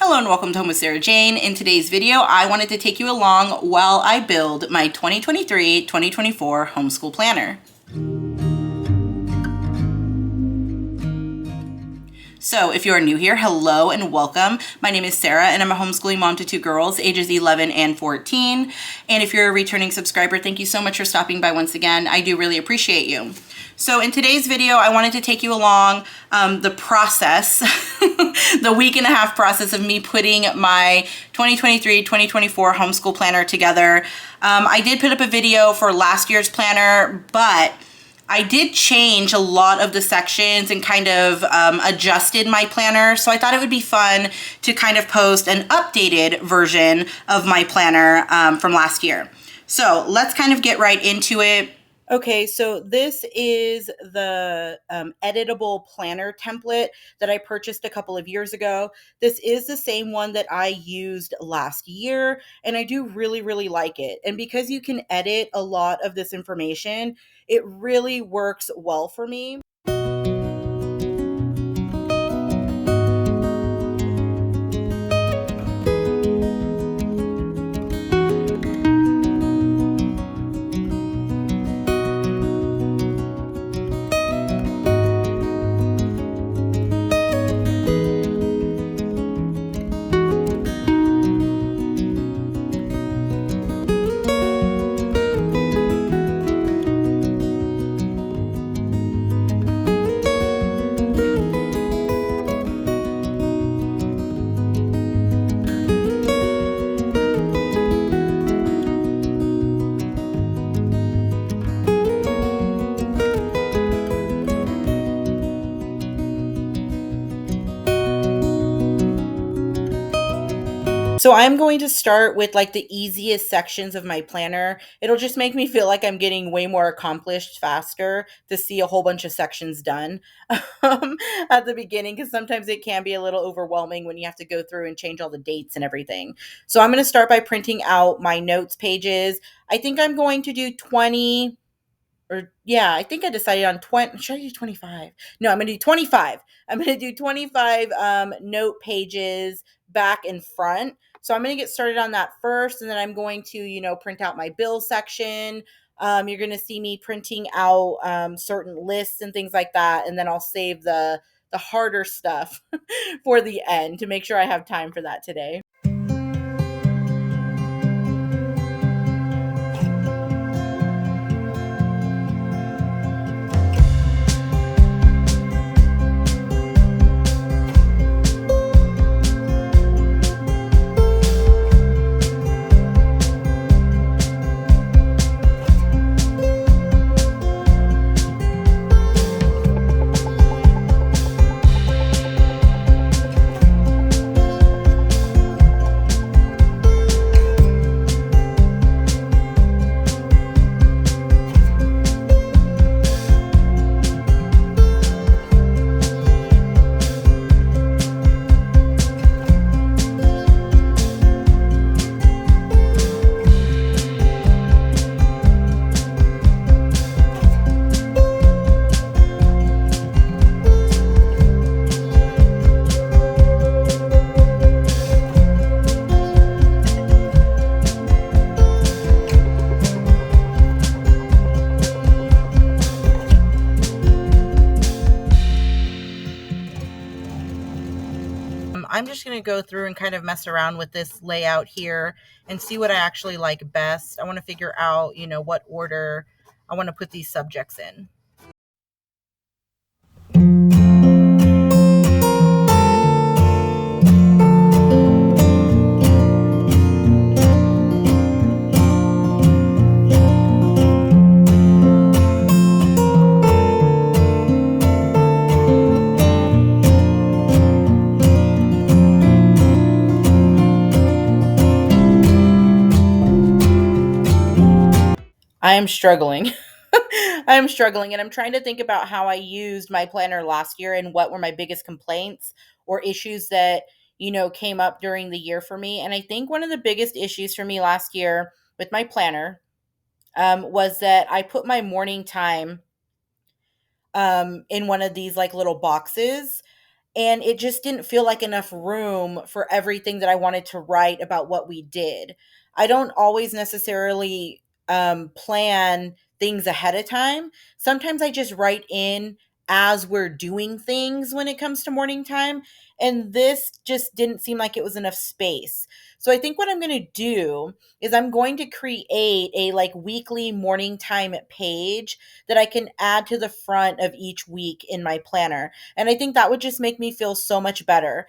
Hello and welcome to Home with Sarah Jane. In today's video, I wanted to take you along while I build my 2023-2024 homeschool planner. So if you're new here, hello and welcome. My name is Sarah and I'm a homeschooling mom to two girls, ages 11 and 14. And if you're a returning subscriber, thank you so much for stopping by once again. I do really appreciate you. So in today's video, I wanted to take you along the process, the week and a half process of me putting my 2023-2024 homeschool planner together. I did put up a video for last year's planner, but I did change a lot of the sections and kind of adjusted my planner. So I thought it would be fun to kind of post an updated version of my planner from last year. So let's kind of get right into it. Okay, so this is the editable planner template that I purchased a couple of years ago. This is the same one that I used last year, and I do really, really like it. And because you can edit a lot of this information, it really works well for me. So I'm going to start with like the easiest sections of my planner. It'll just make me feel like I'm getting way more accomplished faster to see a whole bunch of sections done at the beginning, because sometimes it can be a little overwhelming when you have to go through and change all the dates and everything. So I'm going to start by printing out my notes pages. I think I'm going to do 20. I think I decided on 20. Should I do 25? No, I'm going to do 25. I'm going to do 25 note pages back and front. So I'm going to get started on that first, and then I'm going to, print out my bill section. You're going to see me printing out certain lists and things like that, and then I'll save the harder stuff for the end to make sure I have time for that today. I'm just going to go through and kind of mess around with this layout here and see what I actually like best. I want to figure out, what order I want to put these subjects in. I am struggling. I'm struggling, and I'm trying to think about how I used my planner last year and what were my biggest complaints or issues that, came up during the year for me. And I think one of the biggest issues for me last year with my planner was that I put my morning time in one of these like little boxes. and it just didn't feel like enough room for everything that I wanted to write about what we did. I don't always necessarily plan things ahead of time. Sometimes I just write in as we're doing things when it comes to morning time. And this just didn't seem like it was enough space. So I think what I'm going to do is I'm going to create a like weekly morning time page that I can add to the front of each week in my planner. And I think that would just make me feel so much better.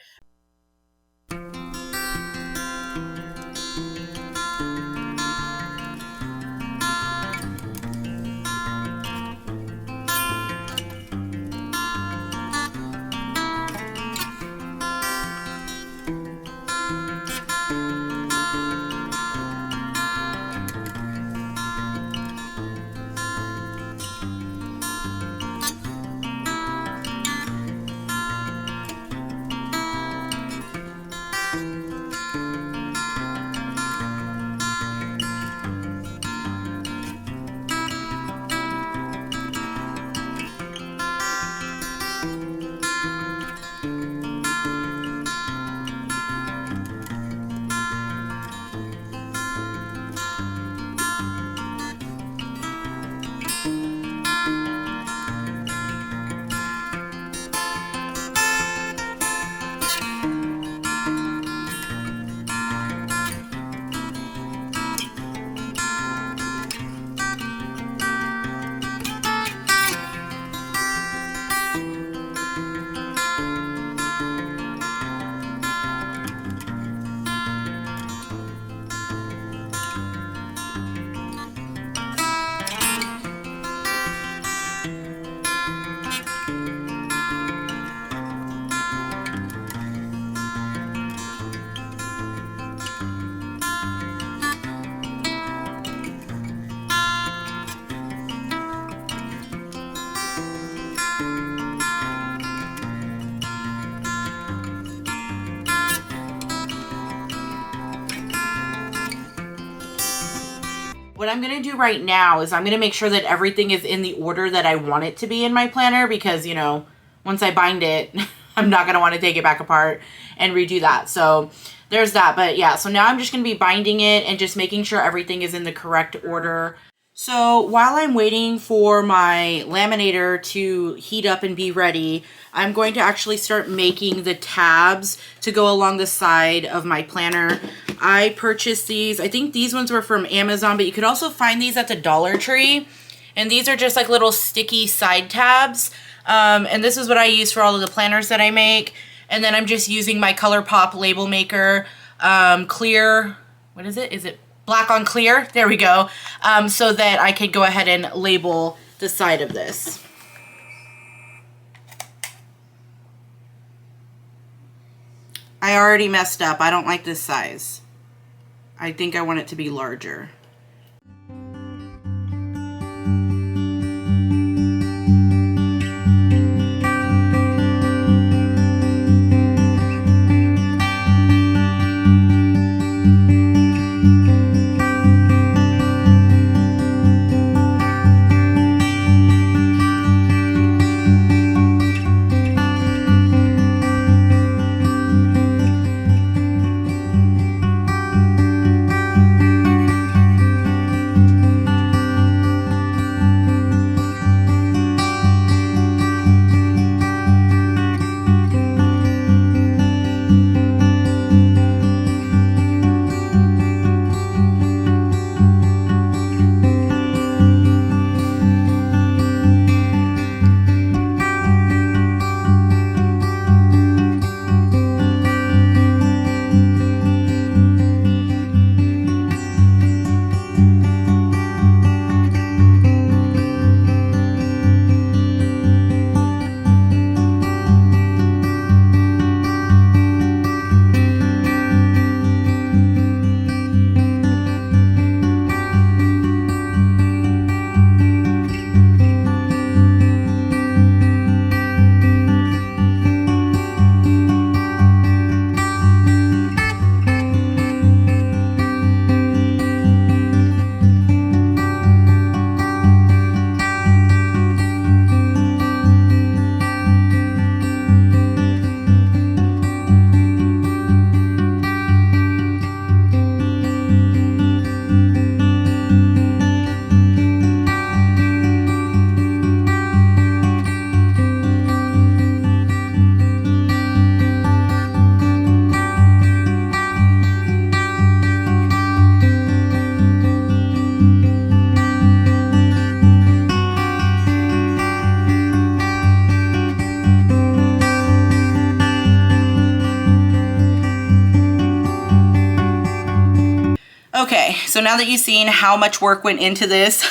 What I'm going to do right now is I'm going to make sure that everything is in the order that I want it to be in my planner, because, you know, once I bind it, I'm not going to want to take it back apart and redo that. So there's that. But yeah, so now I'm just going to be binding it and just making sure everything is in the correct order. So while I'm waiting for my laminator to heat up and be ready, I'm going to actually start making the tabs to go along the side of my planner. I purchased these. I think these ones were from Amazon, but you could also find these at the Dollar Tree. And these are just like little sticky side tabs. And this is what I use for all of the planners that I make. And then I'm just using my ColourPop label maker, clear, what is it? Is it black on clear? There we go. So that I could go ahead and label the side of this. I already messed up. I don't like this size. I think I want it to be larger. Okay, so now that you've seen how much work went into this,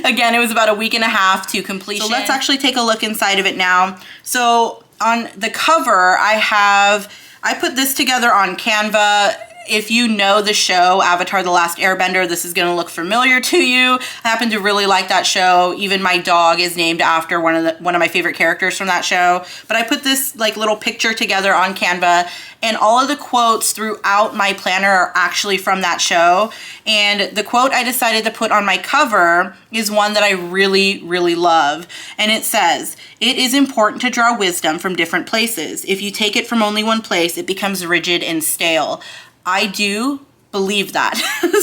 again, it was about a week and a half to completion. So let's actually take a look inside of it now. So on the cover, I put this together on Canva. If you know the show, Avatar: The Last Airbender, this is gonna look familiar to you. I happen to really like that show. Even my dog is named after one of my favorite characters from that show. But I put this like little picture together on Canva, and all of the quotes throughout my planner are actually from that show. And the quote I decided to put on my cover is one that I really, really love. And it says, "It is important to draw wisdom from different places. If you take it from only one place, it becomes rigid and stale." I do believe that.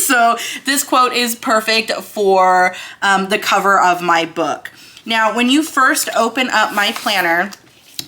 So this quote is perfect for the cover of my book. Now, when you first open up my planner,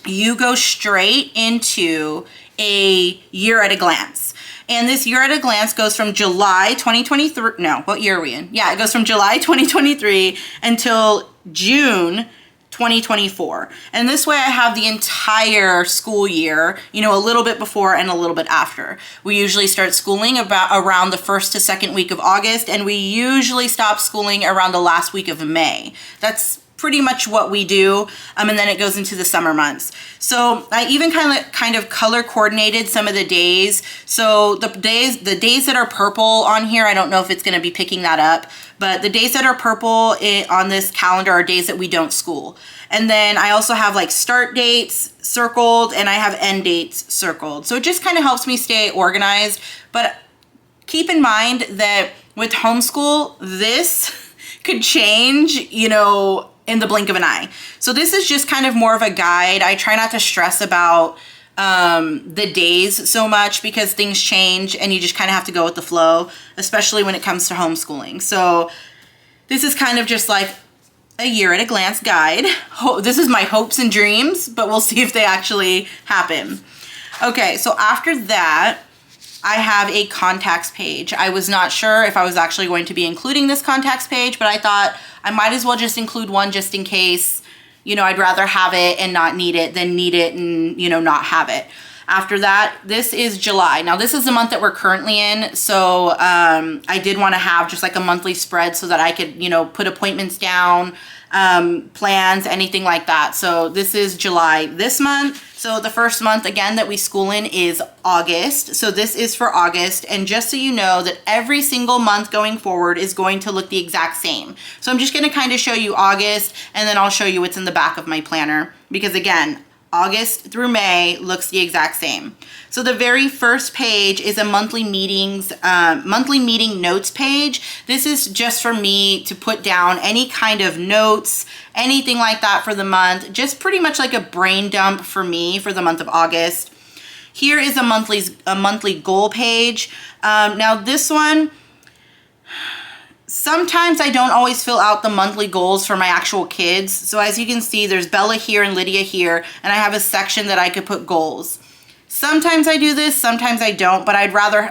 you go straight into a year at a glance. And this year at a glance goes from July 2023, no, what year are we in? Yeah, it goes from July 2023 until June 2024. And this way I have the entire school year, you know, a little bit before and a little bit after. We usually start schooling around the first to second week of August, and we usually stop schooling around the last week of May. That's pretty much what we do, and then it goes into the summer months. So I even kind of color coordinated some of the days. So the days that are purple on here, I don't know if it's going to be picking that up, but the days that are purple on this calendar are days that we don't school. And then I also have like start dates circled, and I have end dates circled. So it just kind of helps me stay organized. But keep in mind that with homeschool, this could change, you know, in the blink of an eye. So this is just kind of more of a guide. I try not to stress about the days so much because things change and you just kind of have to go with the flow, especially when it comes to homeschooling. So this is kind of just like a year at a glance guide. This is my hopes and dreams, but we'll see if they actually happen. Okay, so after that, I have a contacts page. I was not sure if I was actually going to be including this contacts page, but I thought I might as well just include one just in case. You know, I'd rather have it and not need it than need it and, you know, not have it. After that, this is July. Now, this is the month that we're currently in, so I did want to have just like a monthly spread so that I could, you know, put appointments down, plans, anything like that. So this is July this month. So the first month, again, that we school in is August. So this is for August. And just so you know that every single month going forward is going to look the exact same. So I'm just going to kind of show you August, and then I'll show you what's in the back of my planner. Because again, August through May looks the exact same. So the very first page is a monthly meeting notes page. This is just for me to put down any kind of notes, anything like that for the month. Just pretty much like a brain dump for me for the month of August. Here is a monthly goal page. Now this one, sometimes I don't always fill out the monthly goals for my actual kids. So as you can see, there's Bella here and Lydia here, and I have a section that I could put goals. Sometimes I do this, sometimes I don't, but I'd rather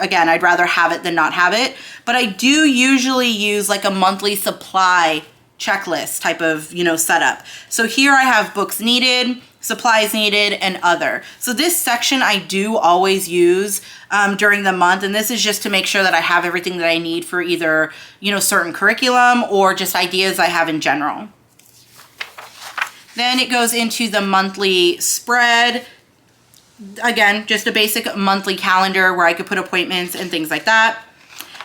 have it than not have it. But I do usually use like a monthly supply checklist type of, you know, setup. So here I have books needed, supplies needed, and other. So this section I do always use during the month, and this is just to make sure that I have everything that I need for either, you know, certain curriculum or just ideas I have in general. Then it goes into the monthly spread. Again, just a basic monthly calendar where I could put appointments and things like that.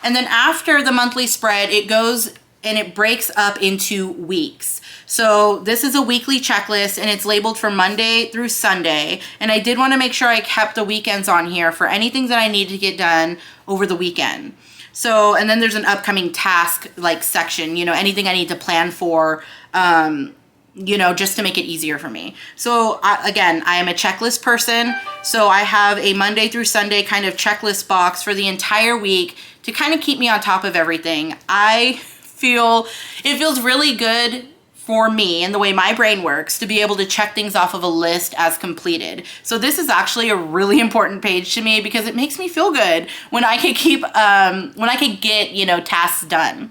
And then after the monthly spread, it goes and it breaks up into weeks. So this is a weekly checklist, and it's labeled for Monday through Sunday. And I did want to make sure I kept the weekends on here for anything that I need to get done over the weekend. So, and then there's an upcoming task like section, you know, anything I need to plan for, you know, just to make it easier for me. So again, I am a checklist person. So I have a Monday through Sunday kind of checklist box for the entire week to kind of keep me on top of everything. It feels really good for me and the way my brain works to be able to check things off of a list as completed. So this is actually a really important page to me because it makes me feel good when I can get, you know, tasks done.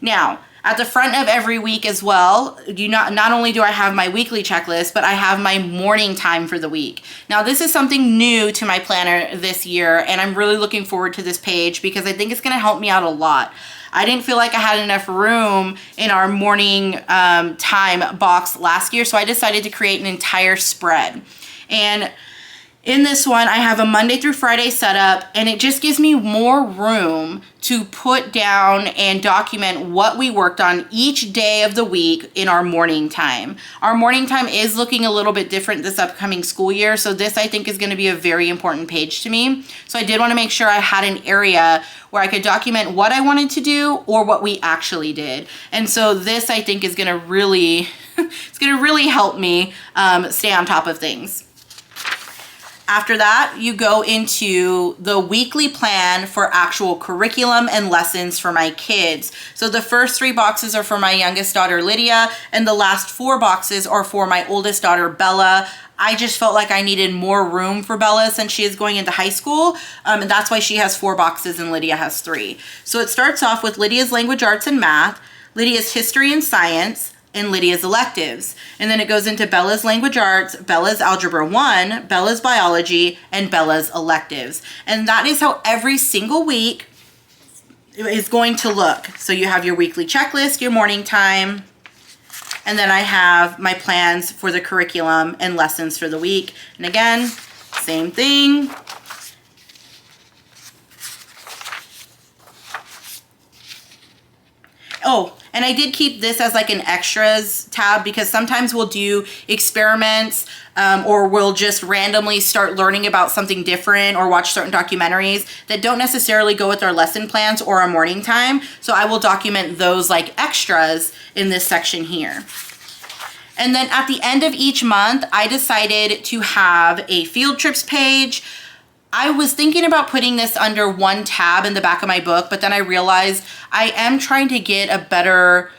Now, At the front of every week as well, not only do I have my weekly checklist, but I have my morning time for the week. Now, this is something new to my planner this year, and I'm really looking forward to this page because I think it's going to help me out a lot. I didn't feel like I had enough room in our morning time box last year, so I decided to create an entire spread. And in this one, I have a Monday through Friday setup, and it just gives me more room to put down and document what we worked on each day of the week in our morning time. Our morning time is looking a little bit different this upcoming school year, so this I think is going to be a very important page to me. So I did want to make sure I had an area where I could document what I wanted to do or what we actually did. And so this I think is going to really, it's going to really help me stay on top of things. After that, you go into the weekly plan for actual curriculum and lessons for my kids. So the first 3 boxes are for my youngest daughter, Lydia, and the last 4 boxes are for my oldest daughter, Bella. I just felt like I needed more room for Bella since she is going into high school, and that's why she has 4 boxes and Lydia has 3. So it starts off with Lydia's language arts and math, Lydia's history and science, and Lydia's electives. And then it goes into Bella's language arts, Bella's algebra 1, Bella's biology, and Bella's electives. And that is how every single week is going to look. So you have your weekly checklist, your morning time, and then I have my plans for the curriculum and lessons for the week. And again, same thing. Oh, and I did keep this as like an extras tab because sometimes we'll do experiments or we'll just randomly start learning about something different or watch certain documentaries that don't necessarily go with our lesson plans or our morning time. So I will document those like extras in this section here. And then at the end of each month, I decided to have a field trips page. I was thinking about putting this under one tab in the back of my book, but then I realized I am trying to get a better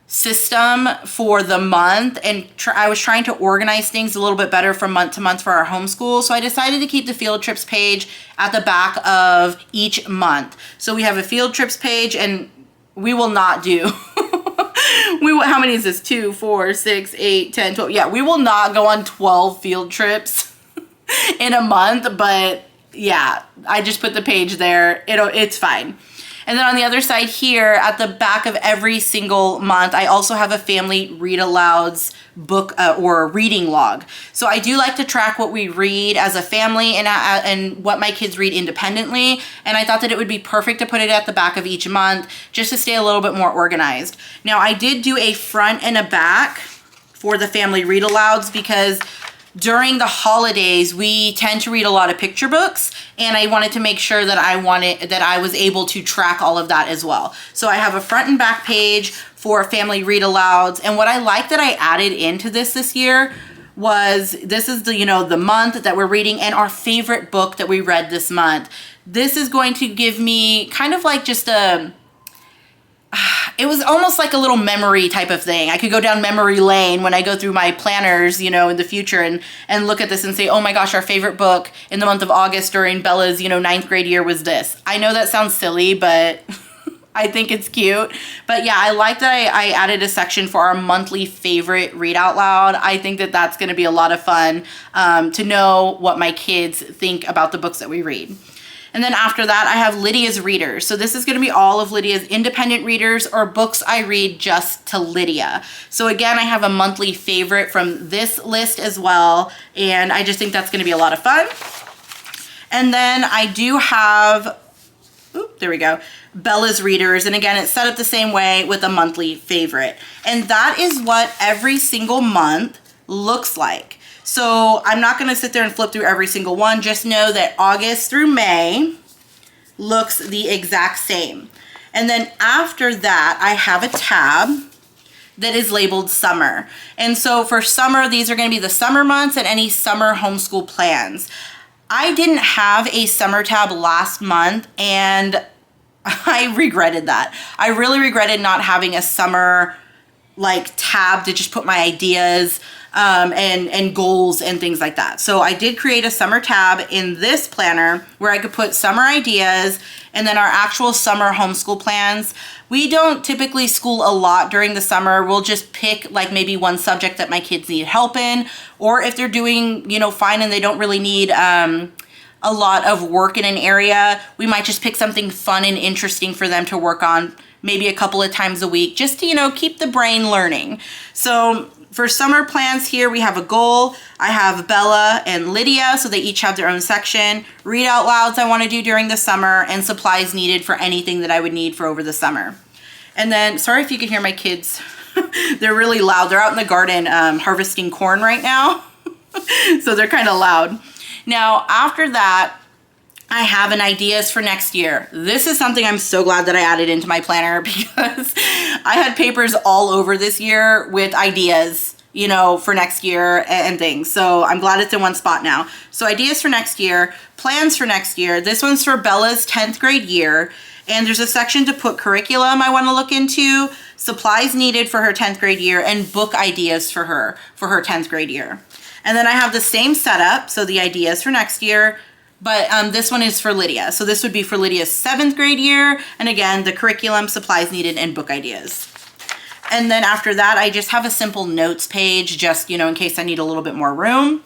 system for the month, and I was trying to organize things a little bit better from month to month for our homeschool. So I decided to keep the field trips page at the back of each month. So we have a field trips page, and we will not do how many is this? 2, 4, 6, 8, 10, 12. Yeah, we will not go on 12 field trips in a month, but yeah, I just put the page there. It's fine. And then on the other side here, at the back of every single month, I also have a family read alouds book or reading log. So I do like to track what we read as a family and what my kids read independently. And I thought that it would be perfect to put it at the back of each month just to stay a little bit more organized. Now I did do a front and a back for the family read alouds because during the holidays, we tend to read a lot of picture books, and I wanted to make sure that I was able to track all of that as well. So I have a front and back page for family read alouds, and what I like that I added into this year was this is the month that we're reading and our favorite book that we read this month. This is going to give me kind of like just it was almost like a little memory type of thing. I could go down memory lane when I go through my planners, in the future and look at this and say, oh my gosh, our favorite book in the month of August during Bella's, 9th grade year was this. I know that sounds silly, but I think it's cute. But yeah, I like that I added a section for our monthly favorite read out loud. I think that that's going to be a lot of fun to know what my kids think about the books that we read. And then after that, I have Lydia's readers. So this is going to be all of Lydia's independent readers or books I read just to Lydia. So again, I have a monthly favorite from this list as well. And I just think that's going to be a lot of fun. And then I do have, there we go, Bella's readers. And again, it's set up the same way with a monthly favorite. And that is what every single month looks like. So I'm not going to sit there and flip through every single one. Just know that August through May looks the exact same. And then after that, I have a tab that is labeled summer. And so for summer, these are going to be the summer months and any summer homeschool plans. I didn't have a summer tab last month, and I regretted that. I really regretted not having a summer like tab to just put my ideas and goals and things like that. So I did create a summer tab in this planner where I could put summer ideas and then our actual summer homeschool plans. We don't typically school a lot during the summer. We'll just pick like maybe one subject that my kids need help in, or if they're doing, you know, fine and they don't really need a lot of work in an area, we might just pick something fun and interesting for them to work on maybe a couple of times a week, just to, you know, keep the brain learning. So for summer plans here, we have a goal. I have Bella and Lydia, so they each have their own section. Read out louds I want to do during the summer, and supplies needed for anything that I would need for over the summer. And then, sorry if you can hear my kids. They're really loud. They're out in the garden harvesting corn right now. So they're kind of loud. Now, after that, I have an ideas for next year. This is something I'm so glad that I added into my planner because I had papers all over this year with ideas, you know, for next year and things. So I'm glad it's in one spot now. So ideas for next year, plans for next year. This one's for Bella's 10th grade year. And there's a section to put curriculum I want to look into, supplies needed for her 10th grade year, and book ideas for her 10th grade year. And then I have the same setup, so the ideas for next year, but this one is for Lydia. So this would be for Lydia's 7th grade year. And again, the curriculum, supplies needed, and book ideas. And then after that, I just have a simple notes page, just, you know, in case I need a little bit more room.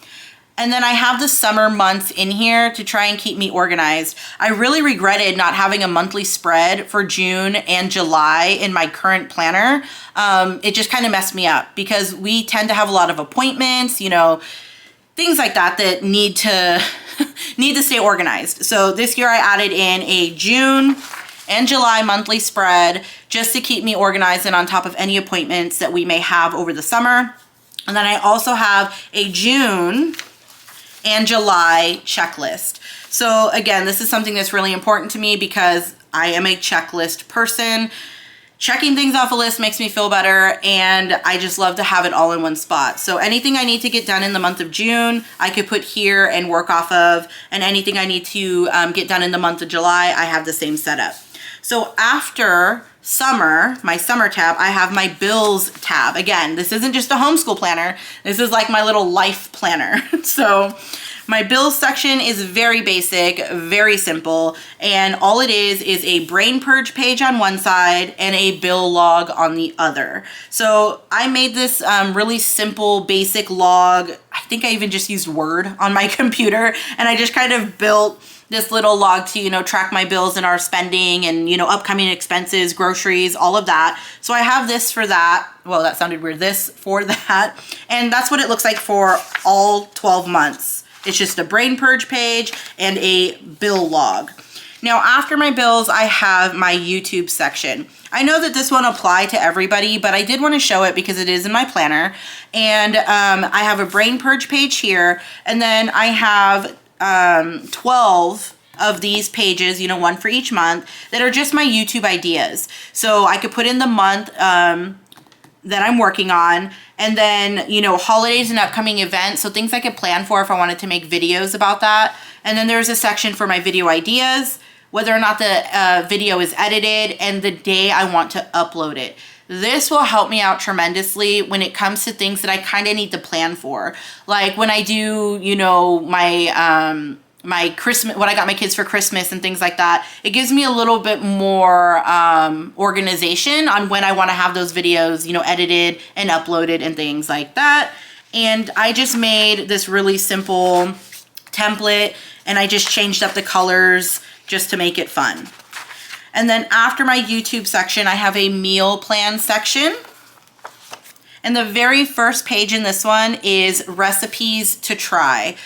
And then I have the summer months in here to try and keep me organized. I really regretted not having a monthly spread for June and July in my current planner. It just kind of messed me up because we tend to have a lot of appointments, you know, things like that that need to stay organized. So this year I added in a June and July monthly spread just to keep me organized and on top of any appointments that we may have over the summer. And then I also have a June and July checklist. So again, this is something that's really important to me because I am a checklist person. Checking things off a list makes me feel better, and I just love to have it all in one spot. So anything I need to get done in the month of June, I could put here and work off of, and anything I need to get done in the month of July, I have the same setup. So after summer, my summer tab, I have my bills tab. Again, this isn't just a homeschool planner. This is like my little life planner. So my bills section is very basic, very simple, and all it is a brain purge page on one side and a bill log on the other. So I made this really simple, basic log. I think I even just used Word on my computer, and I just kind of built this little log to, you know, track my bills and our spending and, you know, upcoming expenses, groceries, all of that. So I have this for that. Well, that sounded weird. This for that. And that's what it looks like for all 12 months. It's just a brain purge page and a bill log. Now, after my bills, I have my YouTube section. I know that this won't apply to everybody, but I did want to show it because it is in my planner. And I have a brain purge page here. And then I have 12 of these pages, you know, one for each month, that are just my YouTube ideas. So I could put in the month that I'm working on, and then, you know, holidays and upcoming events, so things I could plan for if I wanted to make videos about that. And then there's a section for my video ideas, whether or not the video is edited, and the day I want to upload it. This will help me out tremendously when it comes to things that I kind of need to plan for. Like when I do, you know, my my Christmas, what I got my kids for Christmas and things like that. It gives me a little bit more organization on when I want to have those videos, you know, edited and uploaded and things like that. And I just made this really simple template, and I just changed up the colors just to make it fun. And then after my YouTube section, I have a meal plan section. And the very first page in this one is recipes to try.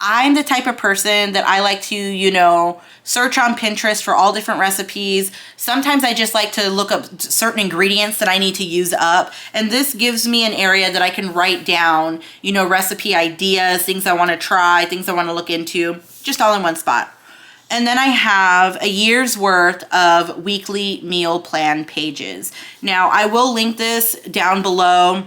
I'm the type of person that I like to, you know, search on Pinterest for all different recipes. Sometimes I just like to look up certain ingredients that I need to use up. And this gives me an area that I can write down, you know, recipe ideas, things I want to try, things I want to look into, just all in one spot. And then I have a year's worth of weekly meal plan pages. Now, I will link this down below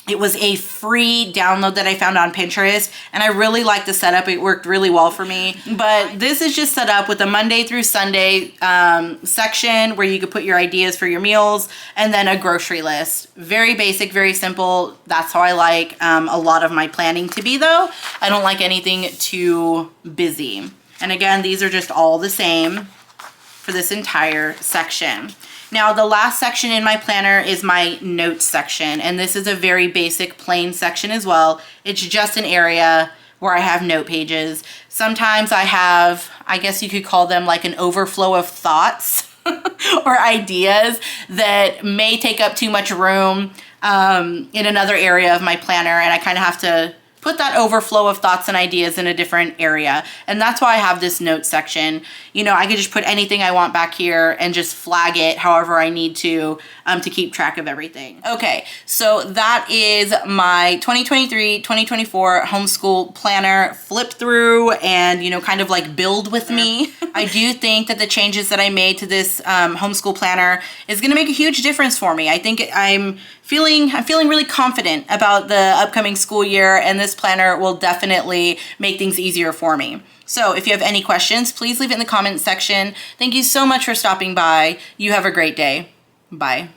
It was a free download that I found on Pinterest, and I really liked the setup. It worked really well for me. But this is just set up with a Monday through Sunday section where you could put your ideas for your meals, and then a grocery list. Very basic, very simple. That's how I like a lot of my planning to be, though. I don't like anything too busy. And again, these are just all the same for this entire section. Now, the last section in my planner is my notes section, and this is a very basic plain section as well. It's just an area where I have note pages. Sometimes I have, I guess you could call them like an overflow of thoughts or ideas that may take up too much room in another area of my planner, and I kind of have to put that overflow of thoughts and ideas in a different area. And that's why I have this note section. You know, I could just put anything I want back here and just flag it however I need to keep track of everything. Okay, so that is my 2023-2024 homeschool planner flip through and, you know, kind of like build with me. I do think that the changes that I made to this homeschool planner is gonna make a huge difference for me. I think I'm feeling really confident about the upcoming school year, and this planner will definitely make things easier for me. So if you have any questions, please leave it in the comments section. Thank you so much for stopping by. You have a great day. Bye.